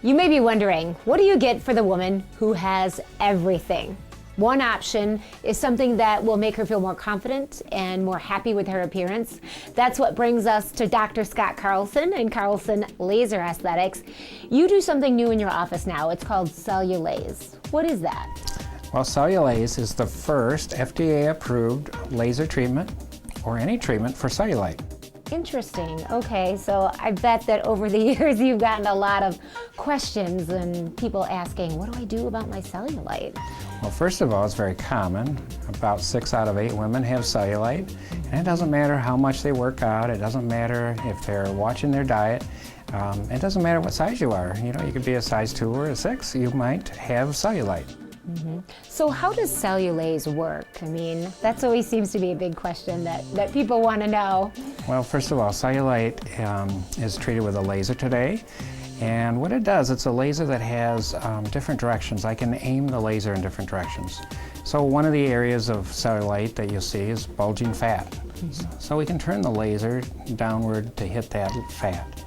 You may be wondering, what do you get for the woman who has everything? One option is something that will make her feel more confident and more happy with her appearance. That's what brings us to Dr. Scott Carlson and Carlson Laser Aesthetics. You do something new in your office now. It's called Cellulaze. What is that? Well, Cellulaze is the first FDA-approved laser treatment or any treatment for cellulite. Interesting. Okay, so I bet that over the years you've gotten a lot of questions and people asking, what do I do about my cellulite? Well, first of all, it's very common. About 6 out of 8 women have cellulite, and it doesn't matter how much they work out. It doesn't matter if they're watching their diet. It doesn't matter what size you are. You know, you could be a size 2 or a 6. You might have cellulite. So how does Cellulaze work? I mean, that's always seems to be a big question that people want to know. Well, first of all, cellulite is treated with a laser today. And what it does, it's a laser that has different directions. I can aim the laser in different directions. So one of the areas of cellulite that you'll see is bulging fat. So we can turn the laser downward to hit that fat.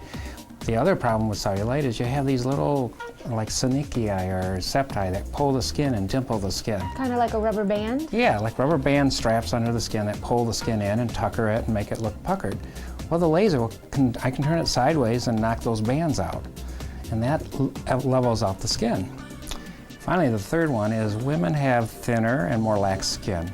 The other problem with cellulite is you have these little, like synechiae or septi that pull the skin and dimple the skin. Kind of like a rubber band? Yeah, like rubber band straps under the skin that pull the skin in and tucker it and make it look puckered. Well, the laser, I can turn it sideways and knock those bands out, and that levels out the skin. Finally, the third one is women have thinner and more lax skin.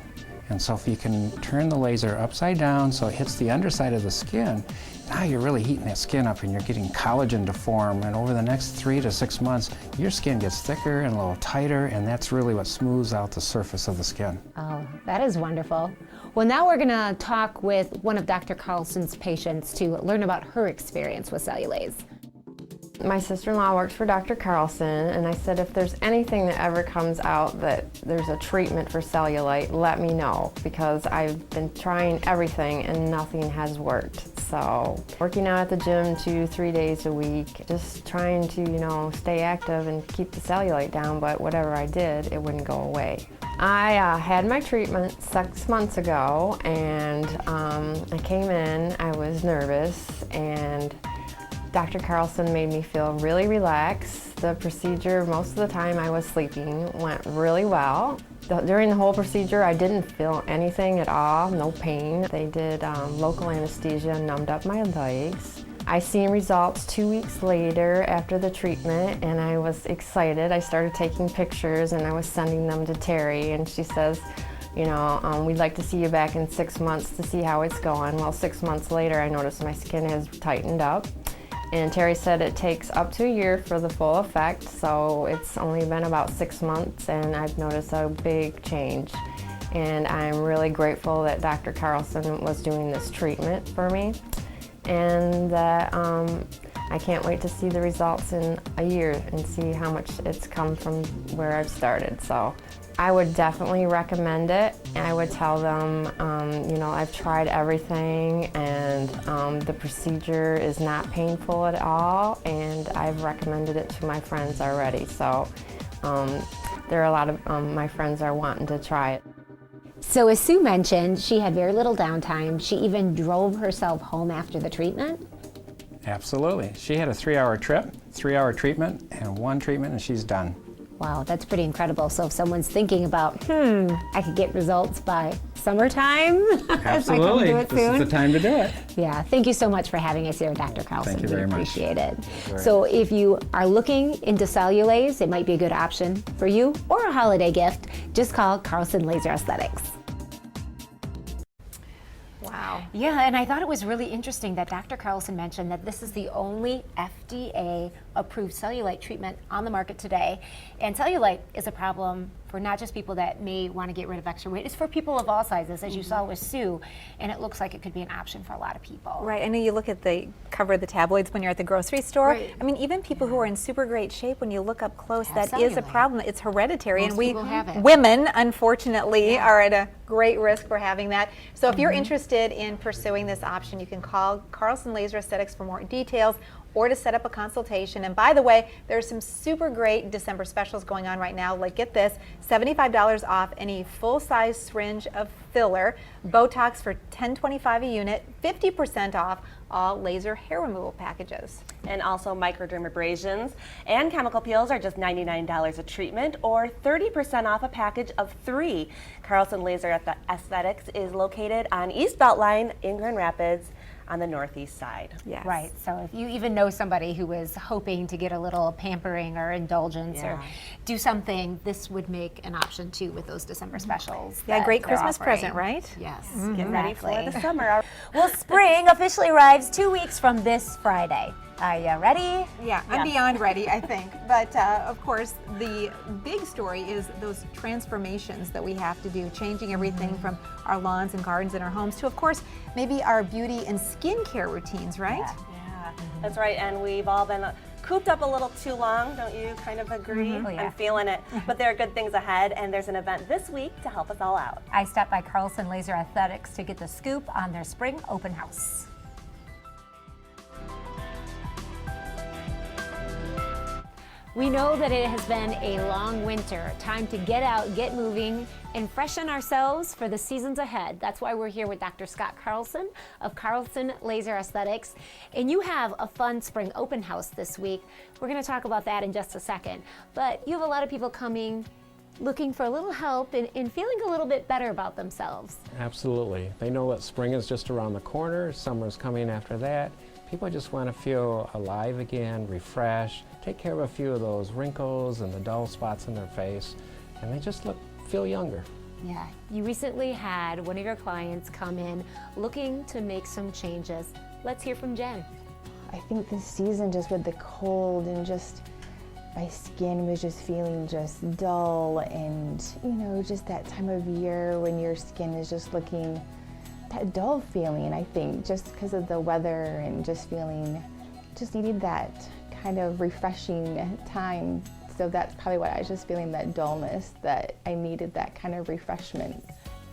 And so if you can turn the laser upside down so it hits the underside of the skin, now you're really heating that skin up and you're getting collagen to form, and over the next 3 to 6 months, your skin gets thicker and a little tighter, and that's really what smooths out the surface of the skin. Oh, that is wonderful. Well, now we're gonna talk with one of Dr. Carlson's patients to learn about her experience with Cellulaze. My sister-in-law works for Dr. Carlson, and I said if there's anything that ever comes out that there's a treatment for cellulite, let me know, because I've been trying everything and nothing has worked. So working out at the gym 2-3 days a week, just trying to, you know, stay active and keep the cellulite down, but whatever I did, it wouldn't go away. I had my treatment 6 months ago, and I came in, I was nervous, and Dr. Carlson made me feel really relaxed. The procedure, most of the time I was sleeping, went really well. During the whole procedure, I didn't feel anything at all, no pain. They did local anesthesia and numbed up my legs. I seen results 2 weeks later after the treatment, and I was excited. I started taking pictures and I was sending them to Terry, and she says, you know, we'd like to see you back in 6 months to see how it's going. Well, 6 months later, I noticed my skin has tightened up. And Terry said it takes up to a year for the full effect, so it's only been about 6 months, and I've noticed a big change. And I'm really grateful that Dr. Carlson was doing this treatment for me, and that I can't wait to see the results in a year and see how much it's come from where I've started. So I would definitely recommend it. I would tell them, you know, I've tried everything, and the procedure is not painful at all, and I've recommended it to my friends already. So there are a lot of my friends are wanting to try it. So as Sue mentioned, she had very little downtime. She even drove herself home after the treatment. Absolutely. She had a 3-hour trip, 3-hour treatment, and 1 treatment, and she's done. Wow, that's pretty incredible. So if someone's thinking about, I could get results by summertime, Absolutely. if I come do it This soon. is the time to do it. Yeah, thank you so much for having us here, Dr. Carlson. Thank you very much. We appreciate it. Very So if you are looking into Cellulaze, it might be a good option for you or a holiday gift. Just call Carlson Laser Aesthetics. Wow. Yeah, and I thought it was really interesting that Dr. Carlson mentioned that this is the only FDA-approved cellulite treatment on the market today. And cellulite is a problem for not just people that may want to get rid of extra weight. It's for people of all sizes, as you saw with Sue, and it looks like it could be an option for a lot of people. Right, I know you look at the cover of the tabloids when you're at the grocery store. Right. I mean, even people who are in super great shape, when you look up close, Have that is a cellulite. problem. It's hereditary, Most and we people have it. women, unfortunately, are at a great risk for having that. So if you're interested in pursuing this option, you can call Carlson Laser Aesthetics for more details, or to set up a consultation. And by the way, there's some super great December specials going on right now. Like, get this, $75 off any full-size syringe of filler, Botox for $10.25 a unit, 50% off all laser hair removal packages. And also microdermabrasions and chemical peels are just $99 a treatment, or 30% off a package of 3. Carlson Laser Aesthetics is located on East Beltline in Grand Rapids on the northeast side. Yes. Right, so if you even know somebody who was hoping to get a little pampering or indulgence or do something, this would make an option too with those December specials. Yeah, that great they're Christmas offering. present, right? Yes, Get ready for the summer. Well, spring officially arrives 2 weeks from this Friday. Are you ready? Yeah, I'm beyond ready, I think. But of course, the big story is those transformations that we have to do, changing everything from our lawns and gardens and our homes to, of course, maybe our beauty and skincare routines, right? Yeah, that's right. And we've all been cooped up a little too long, don't you kind of agree? Oh, yeah. I'm feeling it. But there are good things ahead, and there's an event this week to help us all out. I stopped by Carlson Laser Aesthetics to get the scoop on their spring open house. We know that it has been a long winter, time to get out, get moving, and freshen ourselves for the seasons ahead. That's why we're here with Dr. Scott Carlson of Carlson Laser Aesthetics. And you have a fun spring open house this week. We're going to talk about that in just a second. But you have a lot of people coming looking for a little help and feeling a little bit better about themselves. Absolutely. They know that spring is just around the corner, summer's coming after that. People just want to feel alive again, refreshed, take care of a few of those wrinkles and the dull spots in their face, and they just feel younger. Yeah, you recently had one of your clients come in looking to make some changes. Let's hear from Jen. I think this season, just with the cold and just my skin was just feeling just dull, and just that time of year when your skin is just looking that dull feeling, I think, just because of the weather and just needed that kind of refreshing time. So that's probably what I was just feeling, that dullness, that I needed that kind of refreshment.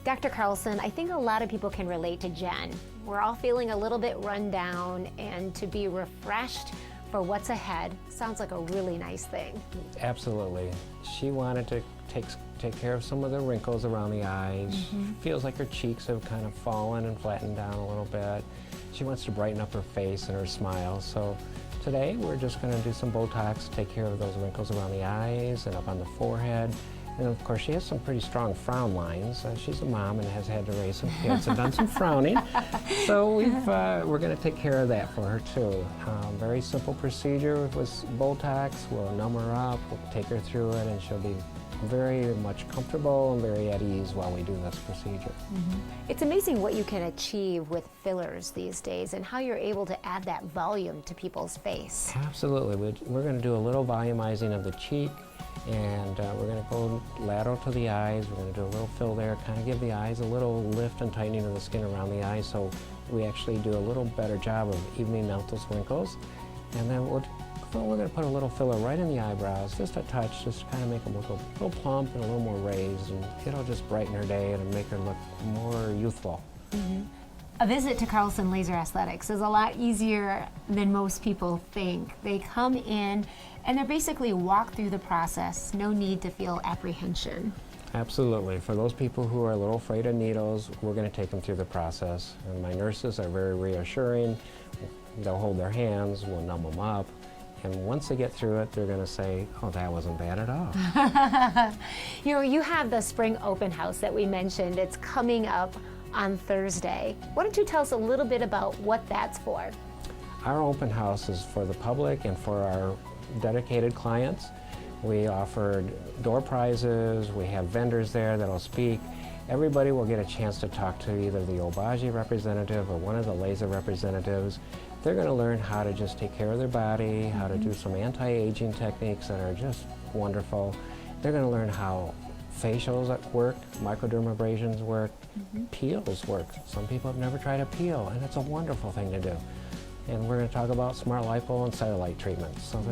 Dr. Carlson, I think a lot of people can relate to Jen. We're all feeling a little bit run down, and to be refreshed for what's ahead sounds like a really nice thing. Absolutely. She wanted to take care of some of the wrinkles around the eyes. Feels like her cheeks have kind of fallen and flattened down a little bit. She wants to brighten up her face and her smile. So today we're just going to do some Botox, take care of those wrinkles around the eyes and up on the forehead. And of course, she has some pretty strong frown lines. She's a mom and has had to raise some kids and done some frowning. So we're going to take care of that for her too. Very simple procedure with Botox. We'll numb her up, we'll take her through it, and she'll be very much comfortable and very at ease while we do this procedure. It's amazing what you can achieve with fillers these days and how you're able to add that volume to people's face. Absolutely. We're going to do a little volumizing of the cheek, and we're going to go lateral to the eyes. We're going to do a little fill there, kind of give the eyes a little lift and tightening of the skin around the eyes, so we actually do a little better job of evening out those wrinkles. And then we're going to put a little filler right in the eyebrows, just a touch, just to kind of make them look a little plump and a little more raised, and it'll just brighten her day and make her look more youthful. A visit to Carlson Laser Aesthetics is a lot easier than most people think. They come in and they're basically walk through the process. No need to feel apprehension. Absolutely. For those people who are a little afraid of needles, we're going to take them through the process. And my nurses are very reassuring. They'll hold their hands, we'll numb them up. And once they get through it, they're going to say, oh, that wasn't bad at all. You have the spring open house that we mentioned. It's coming up on Thursday. Why don't you tell us a little bit about what that's for? Our open house is for the public and for our dedicated clients. We offer door prizes, we have vendors there that'll speak. Everybody will get a chance to talk to either the Obagi representative or one of the laser representatives. They're going to learn how to just take care of their body, how to do some anti-aging techniques that are just wonderful. They're going to learn how facials work, microdermabrasions work, peels work. Some people have never tried a peel, and it's a wonderful thing to do. And we're going to talk about SmartLipo and cellulite treatments. So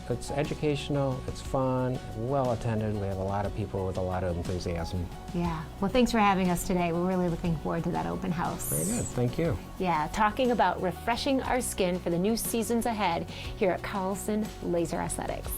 it's educational, it's fun, well attended. We have a lot of people with a lot of enthusiasm. Yeah. Well, thanks for having us today. We're really looking forward to that open house. Very good. Thank you. Yeah, talking about refreshing our skin for the new seasons ahead here at Carlson Laser Aesthetics.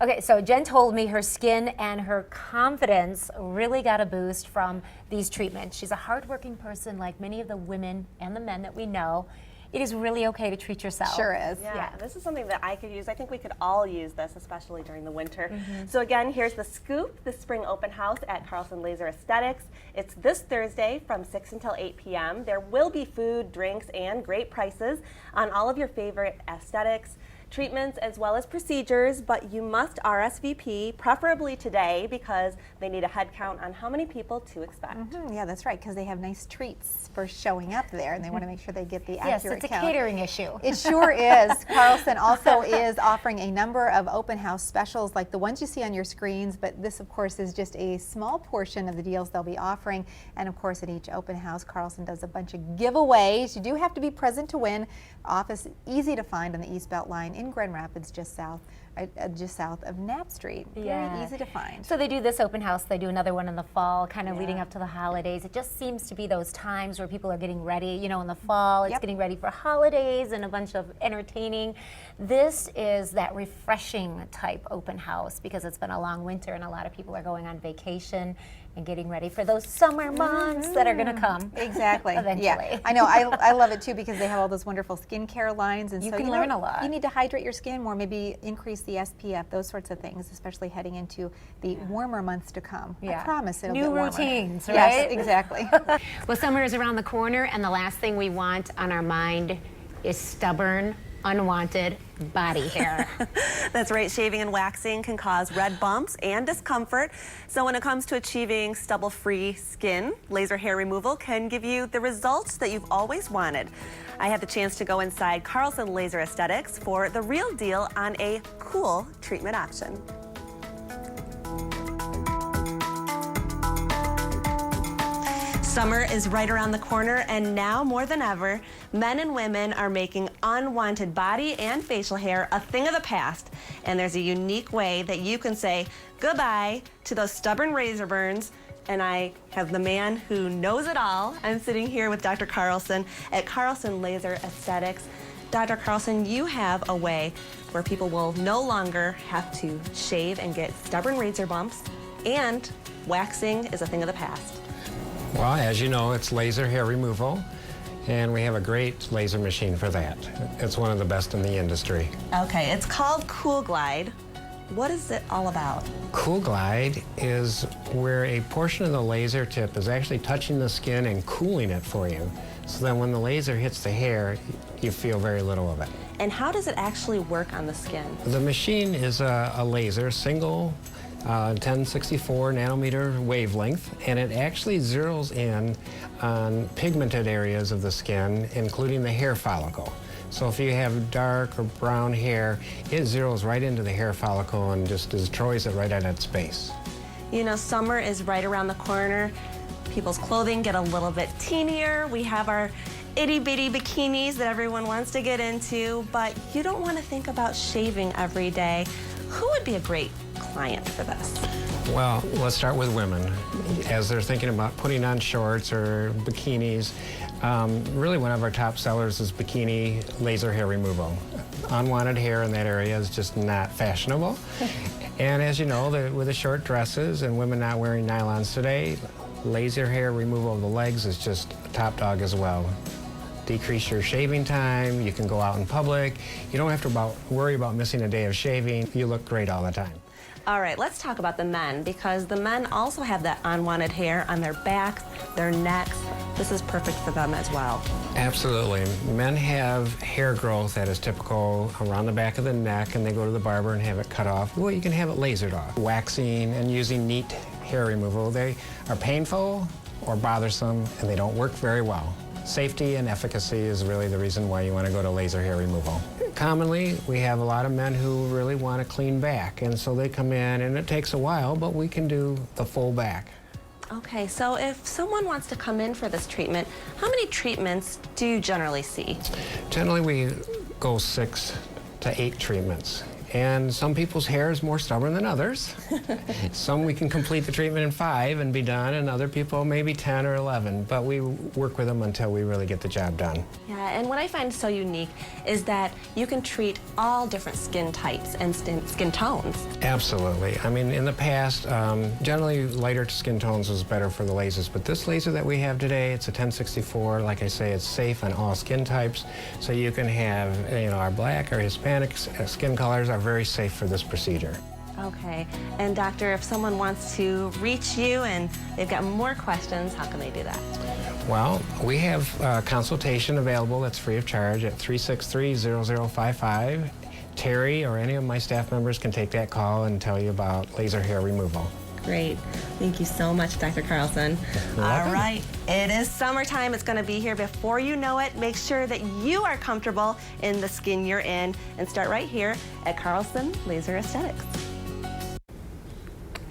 Okay, so Jen told me her skin and her confidence really got a boost from these treatments. She's a hardworking person like many of the women and the men that we know. It is really okay to treat yourself. Sure is. Yeah, this is something that I could use. I think we could all use this, especially during the winter. So again, here's the scoop, the spring open house at Carlson Laser Aesthetics. It's this Thursday from 6 until 8 p.m. There will be food, drinks, and great prices on all of your favorite aesthetics, treatments, as well as procedures, but you must RSVP, preferably today, because they need a head count on how many people to expect. Yeah, that's right, because they have nice treats for showing up there, and they want to make sure they get the Yes, accurate it's a count. catering issue. It sure is. Carlson also is offering a number of open house specials like the ones you see on your screens, but this, of course, is just a small portion of the deals they'll be offering. And, of course, at each open house, Carlson does a bunch of giveaways. You do have to be present to win. Office easy to find on the East Belt Line in Grand Rapids, just south of Knapp Street. Very easy to find. So they do this open house, they do another one in the fall, kind of leading up to the holidays. It just seems to be those times where people are getting ready, you know, in the fall, it's getting ready for holidays and a bunch of entertaining. This is that refreshing type open house because it's been a long winter and a lot of people are going on vacation and getting ready for those summer months that are going to come. Exactly. Eventually. Yeah, I know. I love it too because they have all those wonderful skincare lines, and You so can learn a lot. You need to hydrate your skin more, maybe increase the SPF, those sorts of things, especially heading into the warmer months to come. I promise it'll New get warmer. routines, right? Yes, exactly. Well, summer is around the corner, and the last thing we want on our mind is stubborn, unwanted body hair. That's right, shaving and waxing can cause red bumps and discomfort. So when it comes to achieving stubble-free skin, laser hair removal can give you the results that you've always wanted. I had the chance to go inside Carlson Laser Aesthetics for the real deal on a cool treatment option. Summer is right around the corner, and now more than ever, men and women are making unwanted body and facial hair a thing of the past. And there's a unique way that you can say goodbye to those stubborn razor burns. And I have the man who knows it all. I'm sitting here with Dr. Carlson at Carlson Laser Aesthetics. Dr. Carlson, you have a way where people will no longer have to shave and get stubborn razor bumps, and waxing is a thing of the past. Well, as you know, it's laser hair removal, and we have a great laser machine for that. It's one of the best in the industry. Okay, it's called Cool Glide. What is it all about? Cool Glide is where a portion of the laser tip is actually touching the skin and cooling it for you. So then when the laser hits the hair, you feel very little of it. And how does it actually work on the skin? The machine is a laser, single 1064 nanometer wavelength, and it actually zeroes in on pigmented areas of the skin, including the hair follicle. So if you have dark or brown hair, it zeroes right into the hair follicle and just destroys it right at its base. You know, summer is right around the corner. People's clothing get a little bit teenier. We have our itty-bitty bikinis that everyone wants to get into, but you don't want to think about shaving every day. Who would be a great client for this? Well, let's start with women. As they're thinking about putting on shorts or bikinis, really one of our top sellers is bikini laser hair removal. Unwanted hair in that area is just not fashionable. And as you know, with the short dresses and women not wearing nylons today, laser hair removal of the legs is just top dog as well. Decrease your shaving time, you can go out in public, you don't have to worry about missing a day of shaving, you look great all the time. All right, let's talk about the men, because the men also have that unwanted hair on their backs, their necks. This is perfect for them as well. Absolutely. Men have hair growth that is typical around the back of the neck, and they go to the barber and have it cut off. Well, you can have it lasered off. Waxing and using neat hair removal, they are painful or bothersome, and they don't work very well. Safety and efficacy is really the reason why you want to go to laser hair removal. Commonly, we have a lot of men who really want a clean back, and so they come in, and it takes a while, but we can do the full back. Okay, so if someone wants to come in for this treatment, how many treatments do you generally see? Generally, we go 6 to 8 treatments. And some people's hair is more stubborn than others. Some we can complete the treatment in 5 and be done, and other people maybe 10 or 11. But we work with them until we really get the job done. Yeah, and what I find so unique is that you can treat all different skin types and skin tones. Absolutely. I mean, in the past, generally lighter skin tones was better for the lasers, but this laser that we have today, it's a 1064. Like I say, it's safe on all skin types, so you can have, our black or Hispanic skin colors are very safe for this procedure. Okay, and doctor, if someone wants to reach you and they've got more questions, how can they do that? Well, we have a consultation available that's free of charge at 363-0055. Terry or any of my staff members can take that call and tell you about laser hair removal. Great. Thank you so much, Dr. Carlson. All right. It is summertime. It's going to be here before you know it. Make sure that you are comfortable in the skin you're in and start right here at Carlson Laser Aesthetics.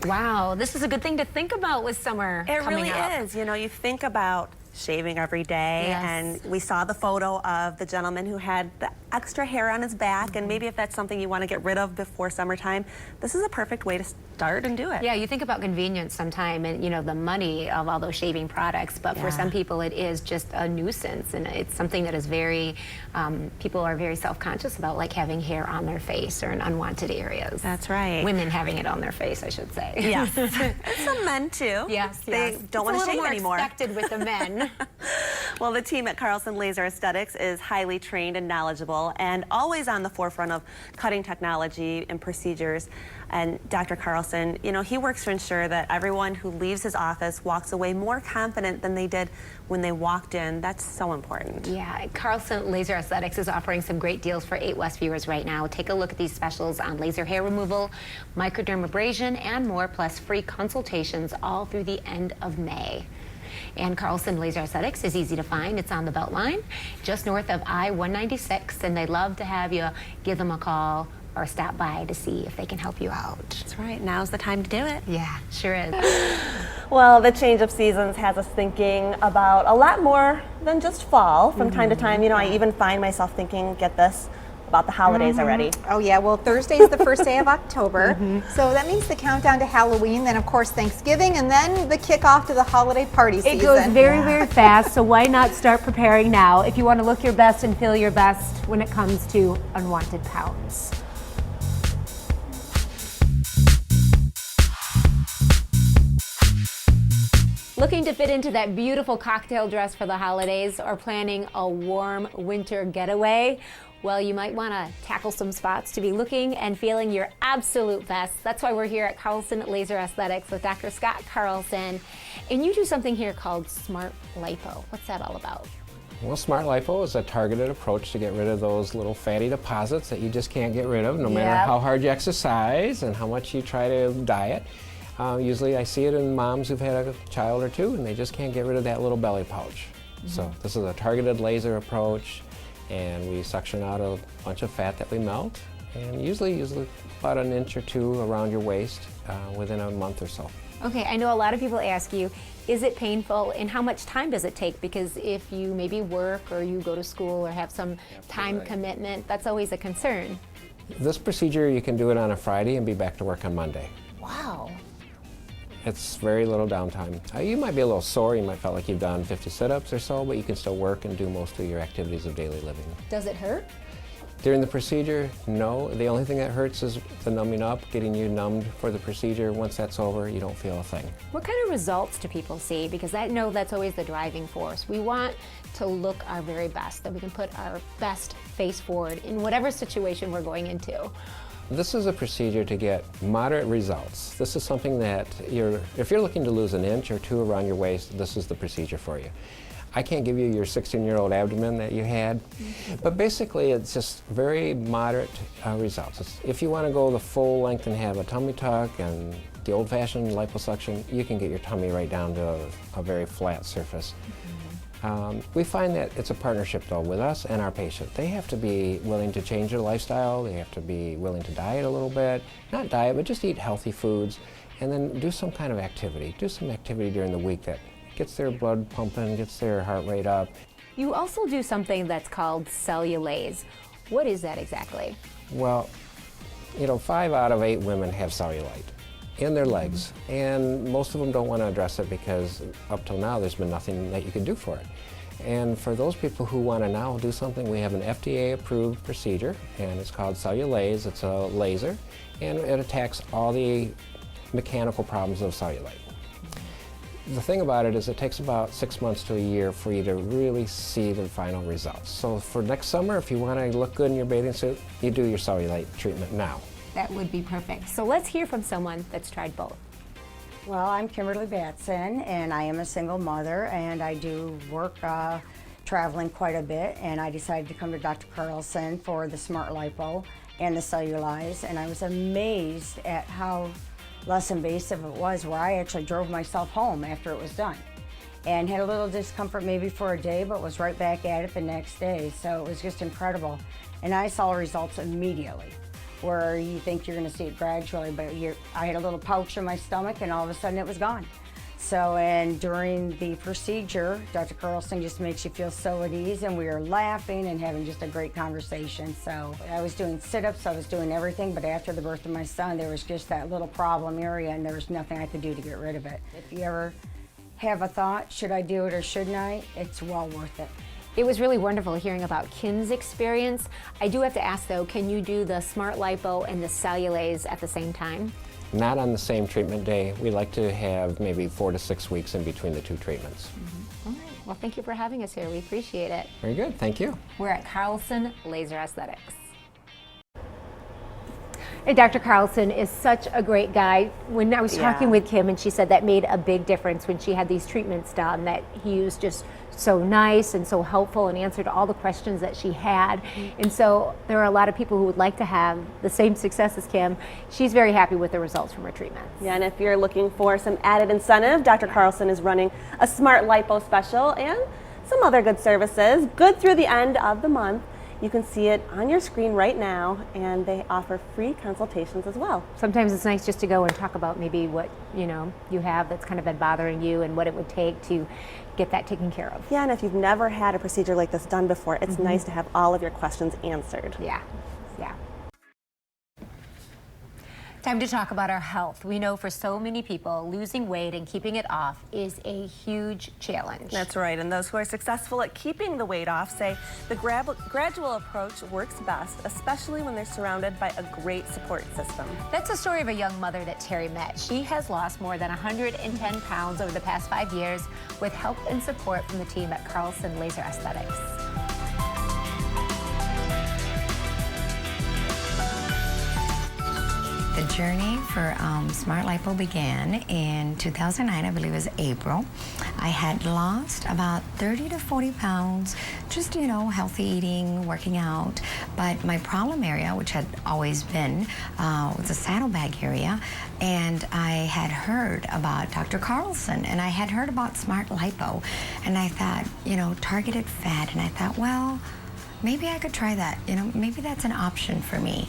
Wow, this is a good thing to think about with summer It coming really up. is. You think about shaving every day, Yes. and we saw the photo of the gentleman who had the extra hair on his back, and maybe if that's something you want to get rid of before summertime, this is a perfect way to start and do it. Yeah, you think about convenience sometime and, the money of all those shaving products, but for Yeah. some people it is just a nuisance, and it's something that is very, people are very self-conscious about, like having hair on their face or in unwanted areas. That's right. Women having it on their face, I should say. Yes. And some men too. Yes, They yes. don't want to shave anymore. It's a little more expected with the men. Well, the team at Carlson Laser Aesthetics is highly trained and knowledgeable and always on the forefront of cutting technology and procedures. And Dr. Carlson, he works to ensure that everyone who leaves his office walks away more confident than they did when they walked in. That's so important. Yeah, Carlson Laser Aesthetics is offering some great deals for 8 West viewers right now. Take a look at these specials on laser hair removal, microdermabrasion, and more, plus free consultations all through the end of May. And Carlson Laser Aesthetics is easy to find. It's on the Beltline, just north of I-196, and they'd love to have you give them a call or stop by to see if they can help you out. That's right. Now's the time to do it. Yeah, sure is. Well, the change of seasons has us thinking about a lot more than just fall. From time to time, I even find myself thinking, get this, about the holidays already. Oh yeah, well Thursday is the first day of October, so that means the countdown to Halloween, then of course Thanksgiving, and then the kickoff to the holiday party season. It goes very, very fast, so why not start preparing now if you want to look your best and feel your best when it comes to unwanted pounds. Looking to fit into that beautiful cocktail dress for the holidays or planning a warm winter getaway? Well, you might want to tackle some spots to be looking and feeling your absolute best. That's why we're here at Carlson Laser Aesthetics with Dr. Scott Carlson. And you do something here called SmartLipo. What's that all about? Well, SmartLipo is a targeted approach to get rid of those little fatty deposits that you just can't get rid of no matter Yep. how hard you exercise and how much you try to diet. Usually I see it in moms who've had a child or two and they just can't get rid of that little belly pouch. So this is a targeted laser approach, and we suction out a bunch of fat that we melt, and usually about an inch or 2 around your waist within a month or so. Okay, I know a lot of people ask you, is it painful and how much time does it take? Because if you maybe work or you go to school or have some time commitment, that's always a concern. This procedure, you can do it on a Friday and be back to work on Monday. Wow. It's very little downtime. You might be a little sore, you might feel like you've done 50 sit-ups or so, but you can still work and do most of your activities of daily living. Does it hurt? During the procedure, no. The only thing that hurts is the numbing up, getting you numbed for the procedure. Once that's over, you don't feel a thing. What kind of results do people see? Because I know that's always the driving force. We want to look our very best, that we can put our best face forward in whatever situation we're going into. This is a procedure to get moderate results. This is something that if you're looking to lose an inch or 2 around your waist, this is the procedure for you. I can't give you your 16-year-old abdomen that you had, but basically it's just very moderate results. If you want to go the full length and have a tummy tuck and the old-fashioned liposuction, you can get your tummy right down to a very flat surface. We find that it's a partnership though with us and our patient. They have to be willing to change their lifestyle, they have to be willing to diet a little bit, not diet, but just eat healthy foods, and then do some kind of activity. Do some activity during the week that gets their blood pumping, gets their heart rate up. You also do something that's called Cellulaze. What is that exactly? Well, 5 out of 8 women have cellulite in their legs, and most of them don't want to address it because up till now there's been nothing that you can do for it. And for those people who want to now do something, we have an FDA-approved procedure, and it's called Cellulaze. It's a laser, and it attacks all the mechanical problems of cellulite. The thing about it is it takes about 6 months to a year for you to really see the final results. So for next summer, if you want to look good in your bathing suit, you do your cellulite treatment now. That would be perfect. So let's hear from someone that's tried both. Well, I'm Kimberly Batson, and I am a single mother, and I do work traveling quite a bit, and I decided to come to Dr. Carlson for the SmartLipo and the Cellulaze, and I was amazed at how less invasive it was, where I actually drove myself home after it was done and had a little discomfort maybe for a day, but was right back at it the next day. So it was just incredible, and I saw results immediately, where you think you're going to see it gradually, but I had a little pouch in my stomach and all of a sudden it was gone. So, and during the procedure, Dr. Carlson just makes you feel so at ease, and we were laughing and having just a great conversation. So I was doing sit-ups, I was doing everything, but after the birth of my son, there was just that little problem area, and there was nothing I could do to get rid of it. If you ever have a thought, should I do it or shouldn't I? It's well worth it. It was really wonderful hearing about Kim's experience. I do have to ask though, can you do the SmartLipo and the Cellulaze at the same time? Not on the same treatment day. We like to have maybe 4 to 6 weeks in between the 2 treatments. All right, well thank you for having us here, we appreciate it. Very good, thank you. We're at Carlson Laser Aesthetics. And Dr. Carlson is such a great guy. When I was talking with Kim, and she said that made a big difference when she had these treatments done, that he was just so nice and so helpful and answered all the questions that she had. And so there are a lot of people who would like to have the same success as Kim. She's very happy with the results from her treatments. Yeah, and if you're looking for some added incentive, Dr. Carlson is running a SmartLipo special and some other good services, good through the end of the month. You can see it on your screen right now, and they offer free consultations as well. Sometimes it's nice just to go and talk about maybe what you have that's kind of been bothering you and what it would take to get that taken care of. Yeah, and if you've never had a procedure like this done before, it's nice to have all of your questions answered. Yeah, yeah. Time to talk about our health. We know for so many people, losing weight and keeping it off is a huge challenge. That's right, and those who are successful at keeping the weight off say the gradual approach works best, especially when they're surrounded by a great support system. That's the story of a young mother that Terry met. She has lost more than 110 pounds over the past 5 years with help and support from the team at Carlson Laser Aesthetics. The journey for SmartLipo began in 2009, I believe it was April. I had lost about 30 to 40 pounds, just, healthy eating, working out. But my problem area, which had always been, was the saddlebag area. And I had heard about Dr. Carlson, and I had heard about SmartLipo. And I thought, targeted fat. And I thought, well, maybe I could try that. Maybe that's an option for me.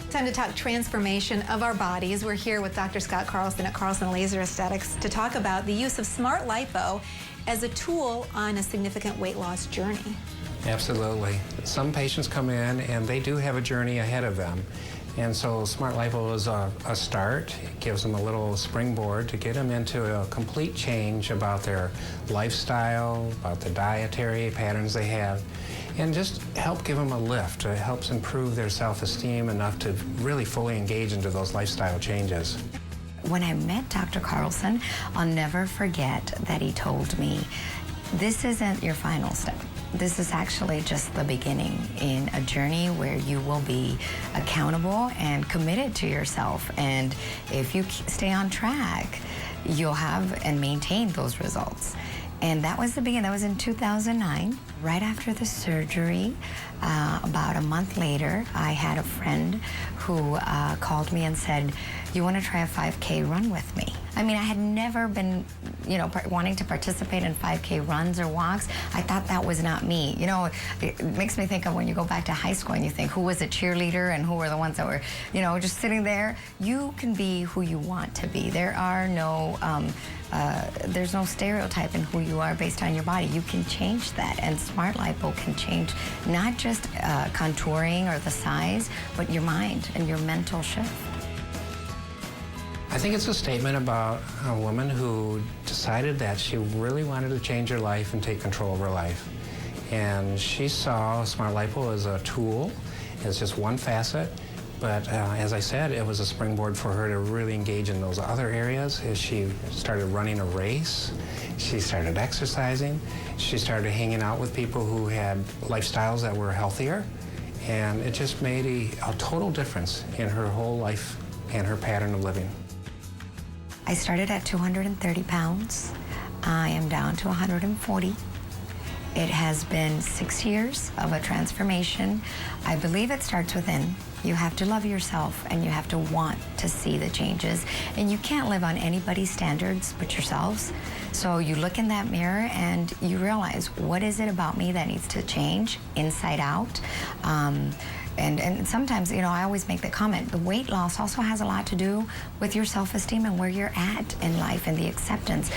Time to talk transformation of our bodies. We're here with Dr. Scott Carlson at Carlson Laser Aesthetics to talk about the use of SmartLipo as a tool on a significant weight loss journey. Absolutely. Some patients come in and they do have a journey ahead of them. And so SmartLipo is a start. It gives them a little springboard to get them into a complete change about their lifestyle, about the dietary patterns they have, and just help give them a lift. It helps improve their self-esteem enough to really fully engage into those lifestyle changes. When I met Dr. Carlson, I'll never forget that he told me, this isn't your final step. This is actually just the beginning in a journey where you will be accountable and committed to yourself. And if you stay on track, you'll have and maintain those results. And that was the beginning. That was in 2009. Right after the surgery, about a month later, I had a friend who called me and said, you want to try a 5K run with me? I mean, I had never been you know, wanting to participate in 5K runs or walks, I thought that was not me. You know, it makes me think of when you go back to high school and you think who was a cheerleader and who were the ones that were, you know, just sitting there. You can be who you want to be. There are no, there's no stereotype in who you are based on your body. You can change that, and SmartLipo can change not just contouring or the size, but your mind and your mental shift. I think it's a statement about a woman who decided that she really wanted to change her life and take control of her life. And she saw SmartLipo as a tool, as just one facet. But as I said, it was a springboard for her to really engage in those other areas. As she started running a race, she started exercising, she started hanging out with people who had lifestyles that were healthier, and it just made a total difference in her whole life and her pattern of living. I started at 230 pounds. I am down to 140. It has been 6 years of a transformation. I believe it starts within. You have to love yourself, and you have to want to see the changes. And you can't live on anybody's standards but yourselves. So you look in that mirror and you realize, what is it about me that needs to change inside out? And sometimes, you know, I always make the comment, the weight loss also has a lot to do with your self-esteem and where you're at in life and the acceptance.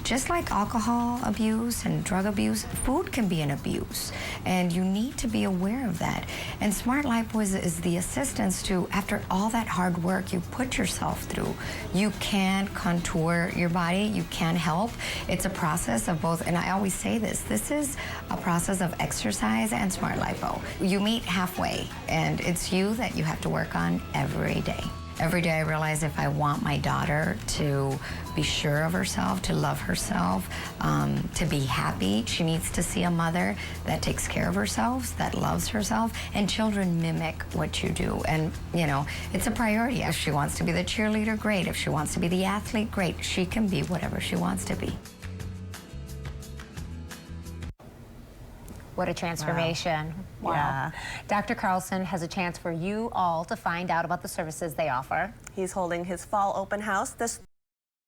Just like alcohol abuse and drug abuse, food can be an abuse, and you need to be aware of that. And SmartLipo is the assistance to, after all that hard work you put yourself through, you can contour your body, you can help. It's a process of both, and I always say this is a process of exercise and SmartLipo. You meet halfway, and it's you that you have to work on every day. Every day I realize if I want my daughter to be sure of herself, to love herself, to be happy, she needs to see a mother that takes care of herself, that loves herself, and children mimic what you do. And, you know, it's a priority. If she wants to be the cheerleader, great. If she wants to be the athlete, great. She can be whatever she wants to be. What a transformation. Wow. Yeah. Dr. Carlson has a chance for you all to find out about the services they offer. He's holding his fall open house this